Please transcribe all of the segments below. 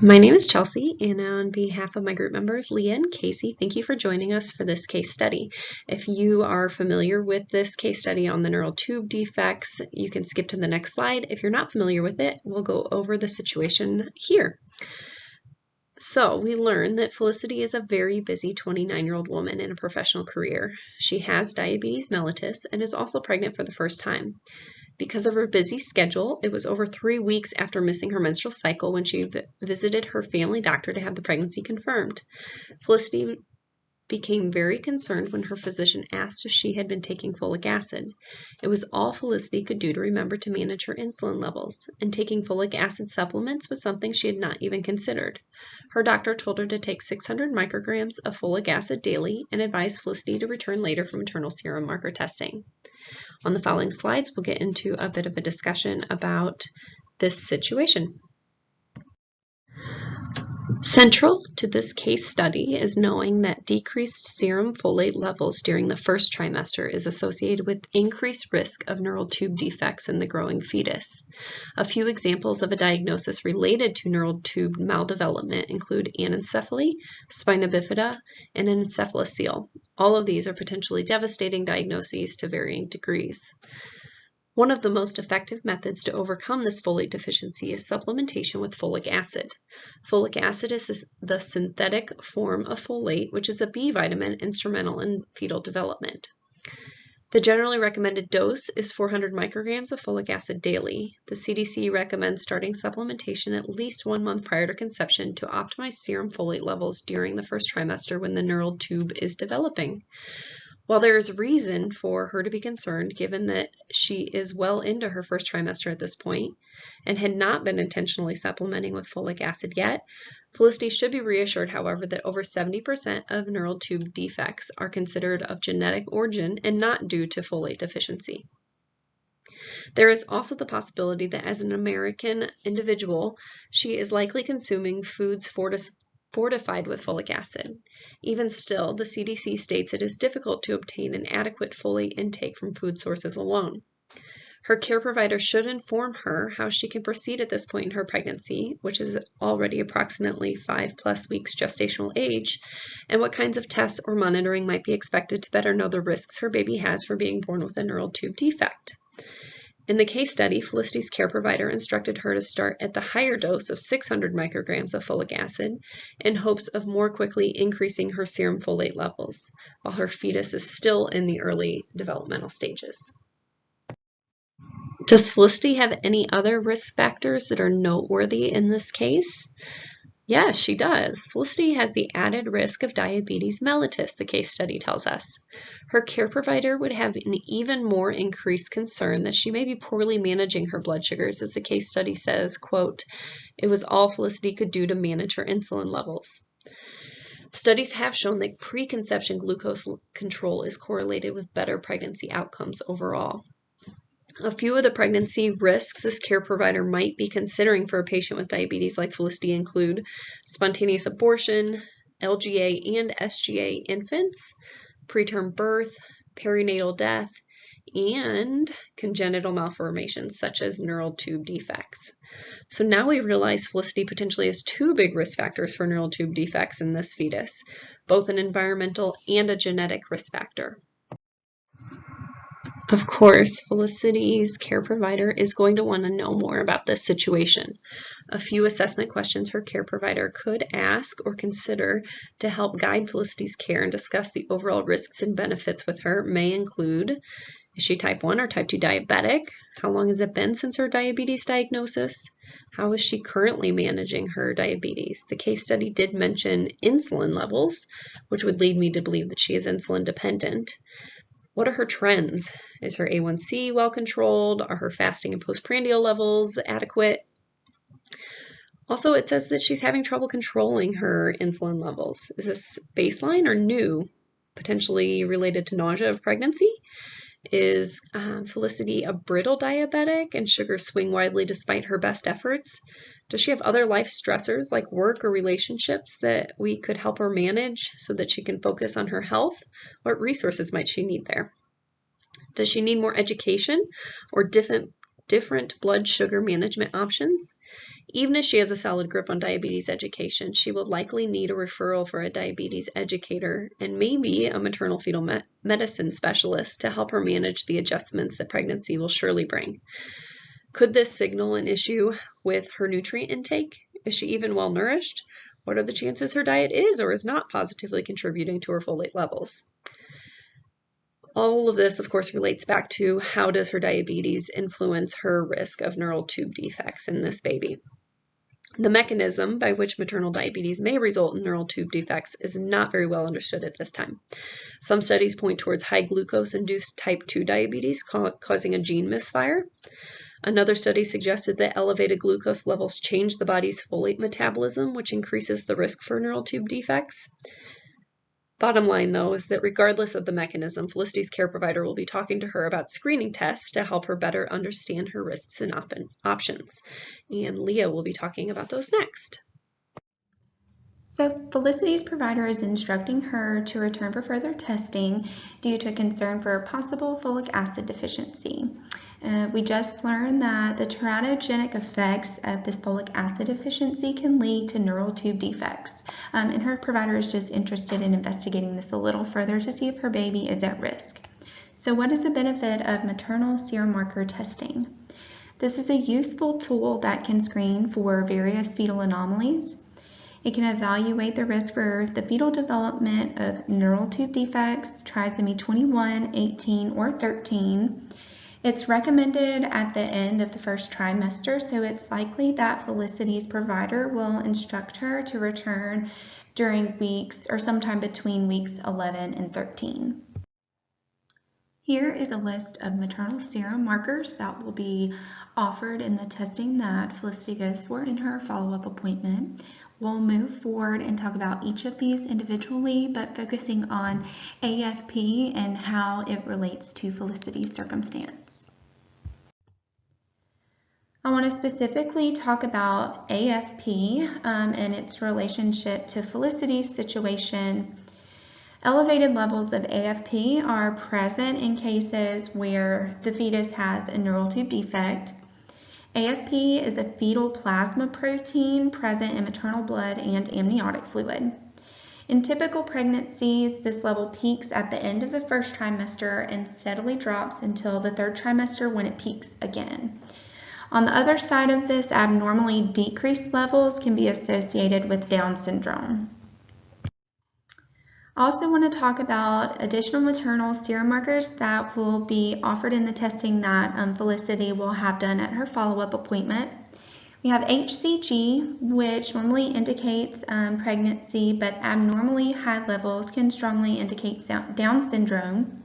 My name is Chelsea, and on behalf of my group members, Leah and Casey, thank you for joining us for this case study. If you are familiar with this case study on the neural tube defects, you can skip to the next slide. If you're not familiar with it, we'll go over the situation here. So we learn that Felicity is a very busy 29-year-old woman in a professional career. She has diabetes mellitus and is also pregnant for the first time. Because of her busy schedule, it was over 3 weeks after missing her menstrual cycle when she visited her family doctor to have the pregnancy confirmed. Felicity became very concerned when her physician asked if she had been taking folic acid. It was all Felicity could do to remember to manage her insulin levels, and taking folic acid supplements was something she had not even considered. Her doctor told her to take 600 micrograms of folic acid daily and advised Felicity to return later for maternal serum marker testing. On the following slides, we'll get into a bit of a discussion about this situation. Central to this case study is knowing that decreased serum folate levels during the first trimester is associated with increased risk of neural tube defects in the growing fetus. A few examples of a diagnosis related to neural tube maldevelopment include anencephaly, spina bifida, and an encephalocele. All of these are potentially devastating diagnoses to varying degrees. One of the most effective methods to overcome this folate deficiency is supplementation with folic acid. Folic acid is the synthetic form of folate, which is a B vitamin instrumental in fetal development. The generally recommended dose is 400 micrograms of folic acid daily. The CDC recommends starting supplementation at least 1 month prior to conception to optimize serum folate levels during the first trimester when the neural tube is developing. While there is reason for her to be concerned, given that she is well into her first trimester at this point and had not been intentionally supplementing with folic acid yet, Felicity should be reassured, however, that over 70% of neural tube defects are considered of genetic origin and not due to folate deficiency. There is also the possibility that as an American individual, she is likely consuming foods fortified with folic acid. Even still, the CDC states it is difficult to obtain an adequate folate intake from food sources alone. Her care provider should inform her how she can proceed at this point in her pregnancy, which is already approximately 5+ weeks gestational age, and what kinds of tests or monitoring might be expected to better know the risks her baby has for being born with a neural tube defect. In the case study, Felicity's care provider instructed her to start at the higher dose of 600 micrograms of folic acid in hopes of more quickly increasing her serum folate levels, while her fetus is still in the early developmental stages. Does Felicity have any other risk factors that are noteworthy in this case? Yes, she does. Felicity has the added risk of diabetes mellitus, the case study tells us. Her care provider would have an even more increased concern that she may be poorly managing her blood sugars, as the case study says, quote, "It was all Felicity could do to manage her insulin levels." Studies have shown that preconception glucose control is correlated with better pregnancy outcomes overall. A few of the pregnancy risks this care provider might be considering for a patient with diabetes like Felicity include spontaneous abortion, LGA and SGA infants, preterm birth, perinatal death, and congenital malformations such as neural tube defects. So now we realize Felicity potentially has 2 big risk factors for neural tube defects in this fetus, both an environmental and a genetic risk factor. Of course, Felicity's care provider is going to want to know more about this situation. A few assessment questions her care provider could ask or consider to help guide Felicity's care and discuss the overall risks and benefits with her may include: is she type 1 or type 2 diabetic? How long has it been since her diabetes diagnosis? How is she currently managing her diabetes? The case study did mention insulin levels, which would lead me to believe that she is insulin dependent. What are her trends? Is her A1C well controlled? Are her fasting and postprandial levels adequate? Also, it says that she's having trouble controlling her insulin levels. Is this baseline or new? Potentially related to nausea of pregnancy? Is Felicity a brittle diabetic and sugars swing widely despite her best efforts? Does she have other life stressors like work or relationships that we could help her manage so that she can focus on her health? What resources might she need there? Does she need more education or different blood sugar management options? Even if she has a solid grip on diabetes education, she will likely need a referral for a diabetes educator and maybe a maternal fetal medicine specialist to help her manage the adjustments that pregnancy will surely bring. Could this signal an issue with her nutrient intake? Is she even well nourished? What are the chances her diet is or is not positively contributing to her folate levels? All of this, of course, relates back to how does her diabetes influence her risk of neural tube defects in this baby. The mechanism by which maternal diabetes may result in neural tube defects is not very well understood at this time. Some studies point towards high glucose-induced type 2 diabetes causing a gene misfire. Another study suggested that elevated glucose levels change the body's folate metabolism, which increases the risk for neural tube defects. Bottom line, though, is that regardless of the mechanism, Felicity's care provider will be talking to her about screening tests to help her better understand her risks and options. And Leah will be talking about those next. So Felicity's provider is instructing her to return for further testing due to a concern for a possible folic acid deficiency. We just learned that the teratogenic effects of this folic acid deficiency can lead to neural tube defects. And her provider is just interested in investigating this a little further to see if her baby is at risk. So what is the benefit of maternal serum marker testing? This is a useful tool that can screen for various fetal anomalies. It can evaluate the risk for the fetal development of neural tube defects, trisomy 21, 18, or 13. It's recommended at the end of the first trimester, so it's likely that Felicity's provider will instruct her to return during weeks or sometime between weeks 11 and 13. Here is a list of maternal serum markers that will be offered in the testing that Felicity goes for in her follow-up appointment. We'll move forward and talk about each of these individually, but focusing on AFP and how it relates to Felicity's circumstance. I want to specifically talk about AFP and its relationship to Felicity's situation. Elevated levels of AFP are present in cases where the fetus has a neural tube defect. AFP is a fetal plasma protein present in maternal blood and amniotic fluid. In typical pregnancies, this level peaks at the end of the first trimester and steadily drops until the third trimester when it peaks again. On the other side of this, abnormally decreased levels can be associated with Down syndrome. I also want to talk about additional maternal serum markers that will be offered in the testing that Felicity will have done at her follow-up appointment. We have HCG, which normally indicates pregnancy, but abnormally high levels can strongly indicate Down syndrome.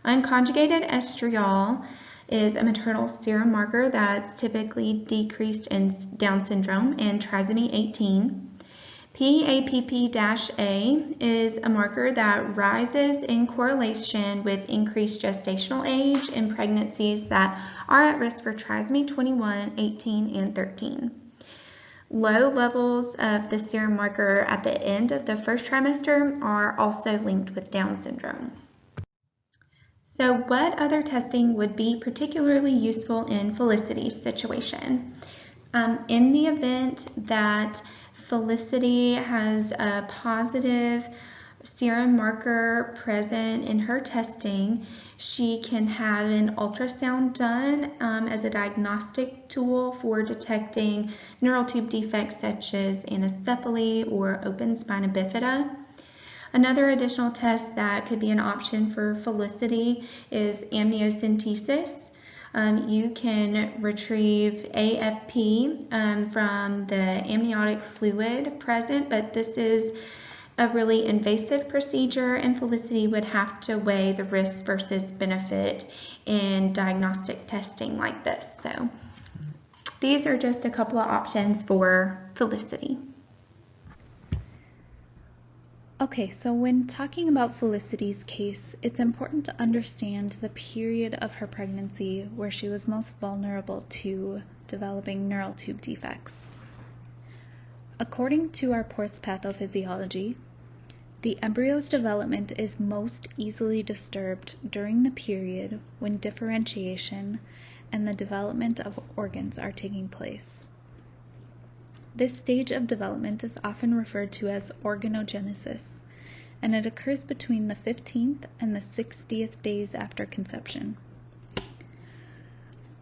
Unconjugated estriol is a maternal serum marker that's typically decreased in Down syndrome and trisomy 18. PAPP-A is a marker that rises in correlation with increased gestational age in pregnancies that are at risk for trisomy 21, 18, and 13. Low levels of the serum marker at the end of the first trimester are also linked with Down syndrome. So what other testing would be particularly useful in Felicity's situation? In the event that Felicity has a positive serum marker present in her testing, she can have an ultrasound done as a diagnostic tool for detecting neural tube defects such as anencephaly or open spina bifida. Another additional test that could be an option for Felicity is amniocentesis. You can retrieve AFP from the amniotic fluid present, but this is a really invasive procedure and Felicity would have to weigh the risk versus benefit in diagnostic testing like this. So these are just a couple of options for Felicity. Okay, so when talking about Felicity's case, it's important to understand the period of her pregnancy where she was most vulnerable to developing neural tube defects. According to our Porth's pathophysiology, the embryo's development is most easily disturbed during the period when differentiation and the development of organs are taking place. This stage of development is often referred to as organogenesis, and it occurs between the 15th and the 60th days after conception.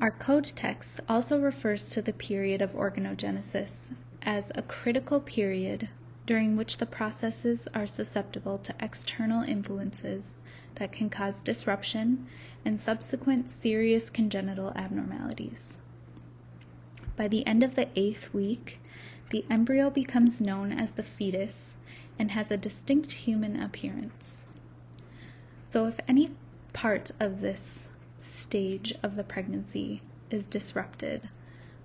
Our code text also refers to the period of organogenesis as a critical period during which the processes are susceptible to external influences that can cause disruption and subsequent serious congenital abnormalities. By the end of the 8th week, the embryo becomes known as the fetus and has a distinct human appearance. So if any part of this stage of the pregnancy is disrupted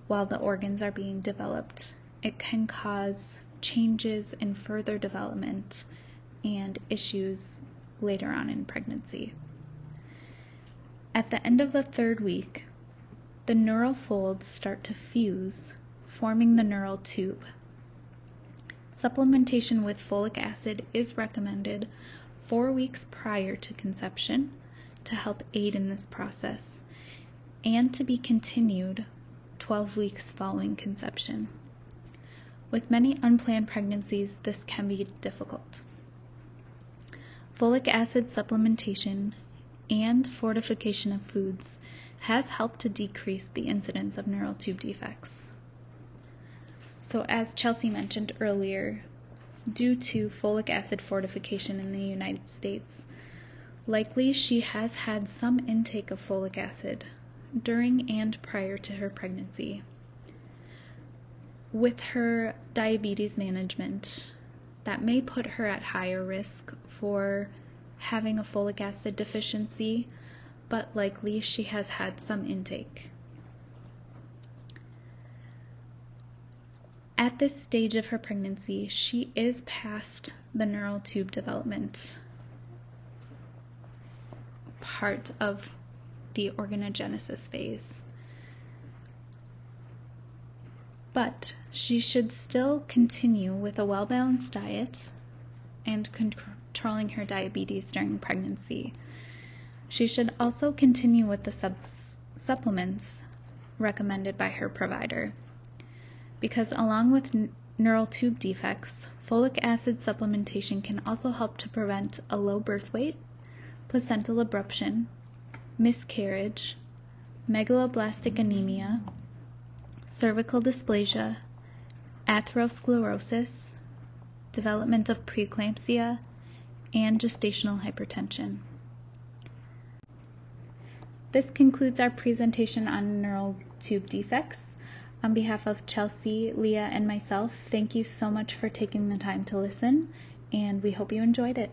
while the organs are being developed, it can cause changes in further development and issues later on in pregnancy. At the end of the 3rd week, the neural folds start to fuse, forming the neural tube. Supplementation with folic acid is recommended 4 weeks prior to conception to help aid in this process, and to be continued 12 weeks following conception. With many unplanned pregnancies, this can be difficult. Folic acid supplementation and fortification of foods has helped to decrease the incidence of neural tube defects. So as Chelsea mentioned earlier, due to folic acid fortification in the United States, likely she has had some intake of folic acid during and prior to her pregnancy. With her diabetes management, that may put her at higher risk for having a folic acid deficiency, but likely she has had some intake. At this stage of her pregnancy, she is past the neural tube development part of the organogenesis phase. But she should still continue with a well-balanced diet and controlling her diabetes during pregnancy. She should also continue with the supplements recommended by her provider, because along with neural tube defects, folic acid supplementation can also help to prevent a low birth weight, placental abruption, miscarriage, megaloblastic anemia, cervical dysplasia, atherosclerosis, development of preeclampsia, and gestational hypertension. This concludes our presentation on neural tube defects. On behalf of Chelsea, Leah, and myself, thank you so much for taking the time to listen, and we hope you enjoyed it.